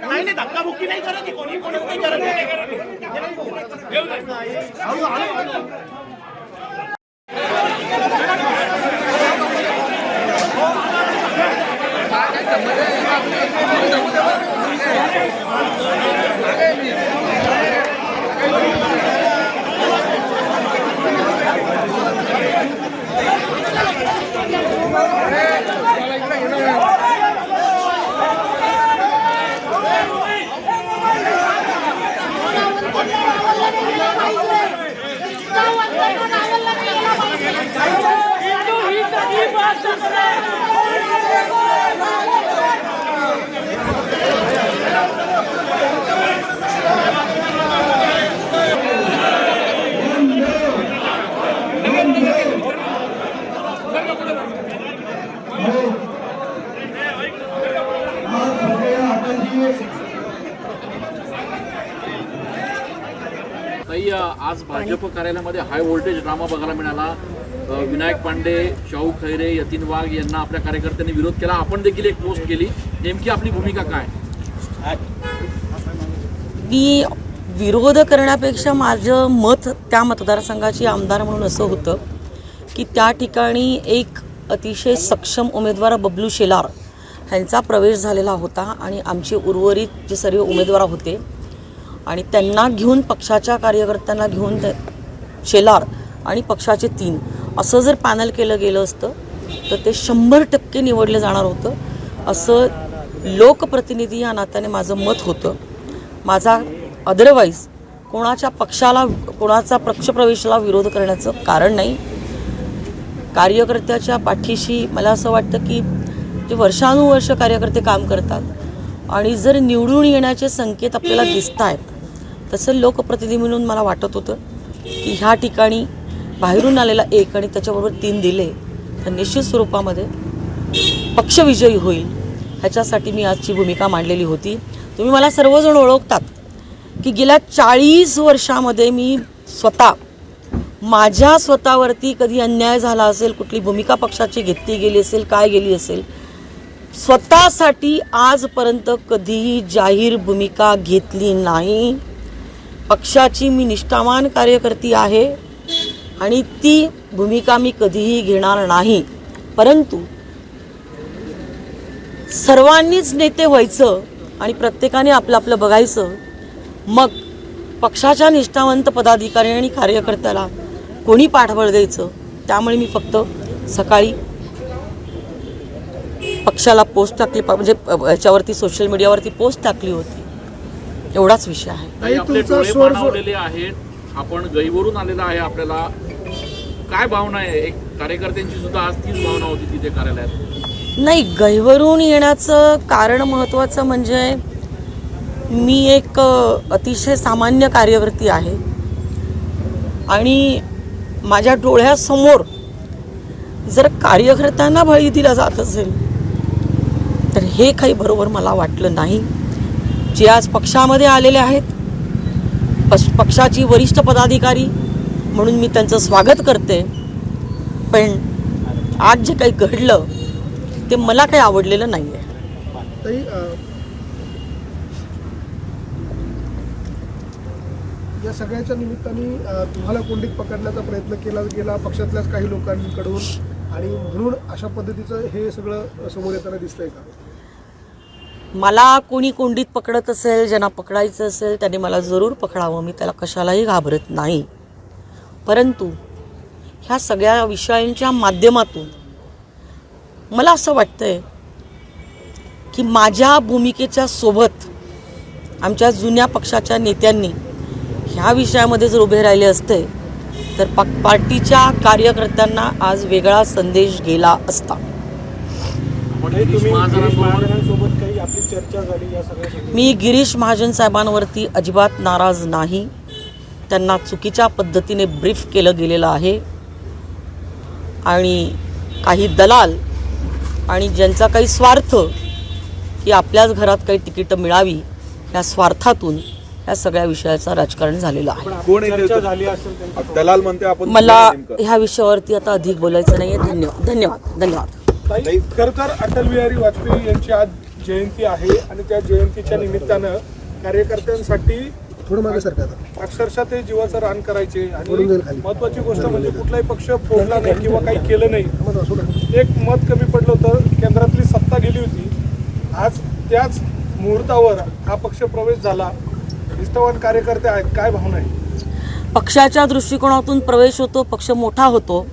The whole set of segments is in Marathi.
नाही धक्काबुक्की नाही करत कोणी कोणच नाही करत. आज भाजप कार्यालयामध्ये हाय व्होल्टेज ड्रामा बघायला मिळाला. विनायक पांडे, शाहू खैरे, यतीन वाघ यांना आपल्या कार्यकर्त्यांनी विरोध केला. आपण देखील एक पोस्ट केली. नेमकी आपली भूमिका काय? मी विरोध करण्यापेक्षा माझं मत त्या मतदारसंघाची आमदार म्हणून असं होतं की त्या ठिकाणी एक अतिशय सक्षम उमेदवार बबलू शेलार ह्यांचा प्रवेश झालेला होता आणि आमचे उर्वरित जे सर्व उमेदवार होते आणि त्यांना घेऊन पक्षाच्या कार्यकर्त्यांना घेऊन शेलार आणि पक्षाचे 3 असं जर पॅनल केलं गेलं असतं तर ते 100% निवडलं जाणार होतं असं लोकप्रतिनिधी या नात्याने माझं मत होतं. माझा अदरवाईज कोणाच्या पक्षाला कोणाचा पक्षप्रवेशाला विरोध करण्याचं कारण नाही. कार्यकर्त्याच्या पाठीशी मला असं वाटतं की जे वर्षानुवर्ष कार्यकर्ते काम करतात आणि जर निवडून येण्याचे संकेत आपल्याला दिसत आहेत तसं लोकप्रतिनिधी म्हणून मला वाटत होतं की ह्या ठिकाणी बाहेरून आलेला 1 आणि त्याच्याबरोबर 3 दिले तर निश्चित स्वरूपामध्ये पक्ष विजयी होईल. ह्याच्यासाठी मी आजची भूमिका मांडलेली होती. तुम्ही मला सर्वजण ओळखतात की गेल्या 40 वर्षामध्ये मी माझ्या स्वतःवरती कधी अन्याय झाला असेल, कुठली भूमिका पक्षाची घेतली गेली असेल, काय गेली असेल, स्वतःसाठी आजपर्यंत कधीही जाहीर भूमिका घेतली नाही. पक्षाची मी निष्ठावान कार्यकर्ती आहे आणि ती भूमिका मी कधीही घेणार नाही. परंतु सर्वांनीच नेते व्हायचं आणि प्रत्येकाने आपलं आपलं बघायचं. मग पक्षाच्या निष्ठावंत पदाधिकारी आणि कार्यकर्त्याला कोणी पाठबळ द्यायचं. त्यामुळे मी फक्त सकाळी पक्षाला पोस्ट टाकली, म्हणजे याच्यावरती सोशल मीडियावरती पोस्ट टाकली होती. एवढाच विषय आहे. आपण गैवरून आलेला आहे. आपल्याला काय भावना आहे? एक कार्यकर्त्यांची सुद्धा आज तीच भावना होती तिथे कार्यालयात. नाही, गैवरून येण्याचं कारण महत्त्वाचं म्हणजे मी एक अतिशय सामान्य कार्यकर्ती आहे आणि माझ्या डोळ्यासमोर जर कार्यकर्त्यांना बळी दिला जात असेल तर हे काही बरोबर मला वाटलं नाही. जे आज पक्षामध्ये आलेले आहेत, पक्षाची वरिष्ठ पदाधिकारी म्हणून मी त्यांचं स्वागत करते, पण आज जे काही घडलं ते मला काही आवडलेलं नाही आहे. या सगळ्याच्या निमित्ताने तुम्हाला कोंडीत पकडण्याचा प्रयत्न केला गेला पक्षातल्याच काही लोकांकडून आणि म्हणून अशा पद्धतीचं हे सगळं समोर येताना दिसतंय का? मला कोणी कोंडीत पकडत असेल, ज्यांना पकडायचं असेल त्यांनी मला जरूर पकडावं. मी त्याला कशालाही घाबरत नाही. परंतु ह्या सगळ्या विषयांच्या माध्यमातून मला असं वाटतंय की माझ्या भूमिकेच्या सोबत आमच्या जुन्या पक्षाच्या नेत्यांनी ह्या विषयामध्ये जर उभे राहिले असते तर पार्टीच्या कार्यकर्त्यांना आज वेगळा संदेश गेला असता. महाजनांसोबत काही आपली चर्चा झाली या सगळ्या मी गिरीश महाजन साहेबांवरती अजिबात नाराज नाही. त्यांना चुकीच्या पद्धतीने ब्रीफ केलं गेलेलं आहे आणि काही दलाल आणि ज्यांचा काही स्वार्थ की आपल्याच घरात काही तिकीटं मिळावी या स्वार्थातून या सगळ्या विषयाचं राजकारण झालेलं आहे. कोण चर्चा झाली असेल दलाल म्हणते आपण मला ह्या विषयावरती आता अधिक बोलायचं नाही आहे. धन्यवाद. खरं तर अटल बिहारी वाजपेयी यांची आज जयंती आहे आणि त्या जयंतीच्या निमित्तानं कार्यकर्त्यांसाठी थोडं मागे सरकार अक्षरशः ते जीवाचं रान करायचे आणि महत्वाची गोष्ट म्हणजे कुठलाही पक्ष फोडला नाही किंवा काही केलं नाही. एक मत कमी पडलं होतं, केंद्रातली सत्ता गेली होती. आज त्याच मुहूर्तावर हा पक्ष प्रवेश झाला. निष्ठावान कार्यकर्ते आहेत, काय भावना आहे? पक्षाच्या दृष्टिकोनातून प्रवेश होतो, पक्ष मोठा होतो,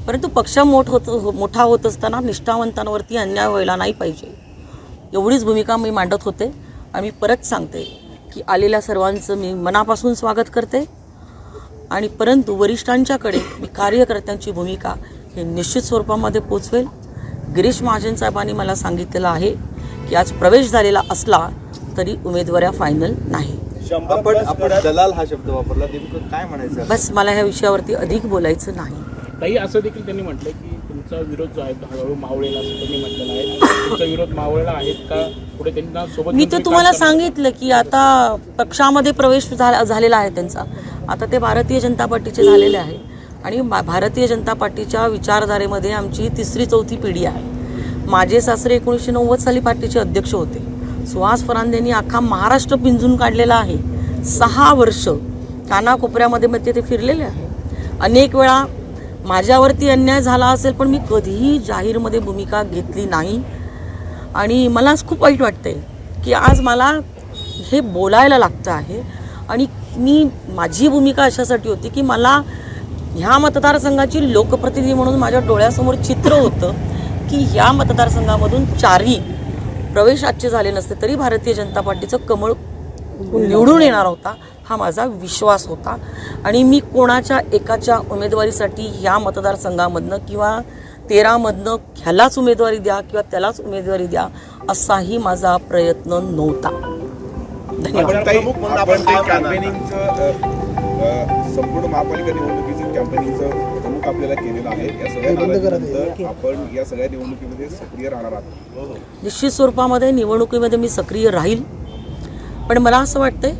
परंतु पक्ष मोठा होत असताना निष्ठावंतांवरती अन्याय व्हायला नाही पाहिजे एवढीच भूमिका मी मांडत होते. आणि मी परत सांगते की आलेल्या सर्वांचं मी मनापासून स्वागत करते आणि परंतु वरिष्ठांच्याकडे मी कार्यकर्त्यांची भूमिका हे निश्चित स्वरूपामध्ये पोचवेल. गिरीश महाजन साहेबांनी मला सांगितलेलं आहे की आज प्रवेश झालेला असला तरी उमेदवाऱ्या फायनल नाही. आपण दलाल हा शब्द वापरला, नेमकं काय म्हणायचं? बस मला ह्या विषयावरती अधिक बोलायचं नाही. ताई, असं देखील त्यांनी म्हटलं की तुमचा विरोध जो आहे तो हळूहळू मावळेला, असं त्यांनी म्हटलेलं आहे. तुमचा विरोध मावळेला आहेत का? पुढे त्यांना सोबत मी ते तुम्हाला सांगितलं की आता पक्षामध्ये प्रवेश झालेला आहे त्यांचा. आता ते भारतीय जनता पार्टीचे झालेले आहे आणि भारतीय जनता पार्टीच्या विचारधारेमध्ये आमची 3री-4थी पिढी आहे. माझे सासरे 1990 साली पार्टीचे अध्यक्ष होते. सुहास फरांदेंनी अख्खा महाराष्ट्र पिंजून काढलेला आहे. 6 वर्ष कानाकोपऱ्यामध्ये मग ते फिरलेले आहे. अनेक वेळा माझ्यावरती अन्याय झाला असेल पण मी कधीही जाहीरमध्ये भूमिका घेतली नाही आणि मला खूप वाईट वाटतंय की आज मला हे बोलायला लागतं आहे. आणि माझी भूमिका अशासाठी होती की मला ह्या मतदारसंघाची लोकप्रतिनिधी म्हणून माझ्या डोळ्यासमोर चित्र होतं की ह्या मतदारसंघामधून 4ही प्रवेश आजचे झाले नसते तरी भारतीय जनता पार्टीचं कमळ निवडून येणार होता हा माझा विश्वास होता. आणि मी कोणाच्या एकाच्या उमेदवारीसाठी ह्या मतदारसंघामधनं किंवा 13मधनं ह्यालाच उमेदवारी द्या किंवा त्यालाच उमेदवारी द्या असाही माझा प्रयत्न नव्हता. धन्यवाद. संपूर्ण महापालिका निवडणुकीचं कॅम्पेनिंगचं प्रमुख आपल्याला केलेलं आहे. या सगळ्या आपण या सगळ्या निवडणुकीमध्ये सक्रिय राहणार आहात? निश्चित स्वरूपामध्ये निवडणुकीमध्ये मी सक्रिय राहील. पण मला असं वाटतंय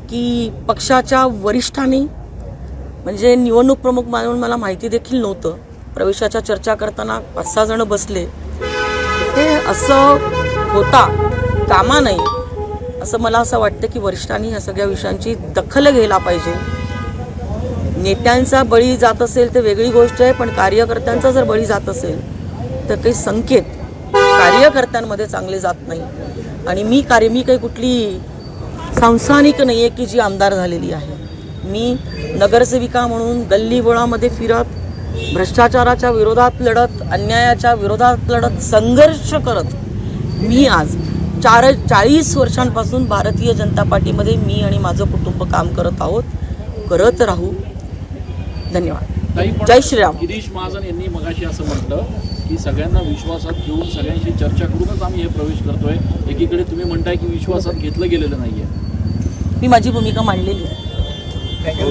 की पक्षाच्या वरिष्ठांनी म्हणजे निवडणूक प्रमुख म्हणून मला माहिती देखील नव्हतं. प्रवेशाच्या चर्चा करताना 5-6 जण बसले. ते असं होता कामा नाही असं मला असं वाटतं की वरिष्ठांनी ह्या सगळ्या विषयांची दखल घ्यायला पाहिजे. नेत्यांचा बळी जात असेल तर वेगळी गोष्ट आहे, पण कार्यकर्त्यांचा जर बळी जात असेल तर काही संकेत कार्यकर्त्यांमध्ये चांगले जात नाही. आणि मी काही कुठली सांसानिक नाही आहे की जी आमदार झालेली आहे. मी नगरसेविका म्हणून गल्लीबोळामध्ये फिरत भ्रष्टाचाराच्या विरोधात लढत, अन्यायाच्या विरोधात लढत, संघर्ष करत मी आज 40 वर्षांपासून भारतीय जनता पार्टीमध्ये मी आणि माझं कुटुंब काम करत आहोत, करत राहू. धन्यवाद. जय श्रीराम. गिरीश महाजन यांनी मगाशी असं म्हटलं की सगळ्यांना विश्वासात घेऊन सगळ्यांशी चर्चा करूनच आम्ही हे प्रवेश करतोय. एकीकडे तुम्ही म्हणताय की विश्वासात घेतलं गेलेलं नाहीये. मी माझी भूमिका मांडलेली आहे.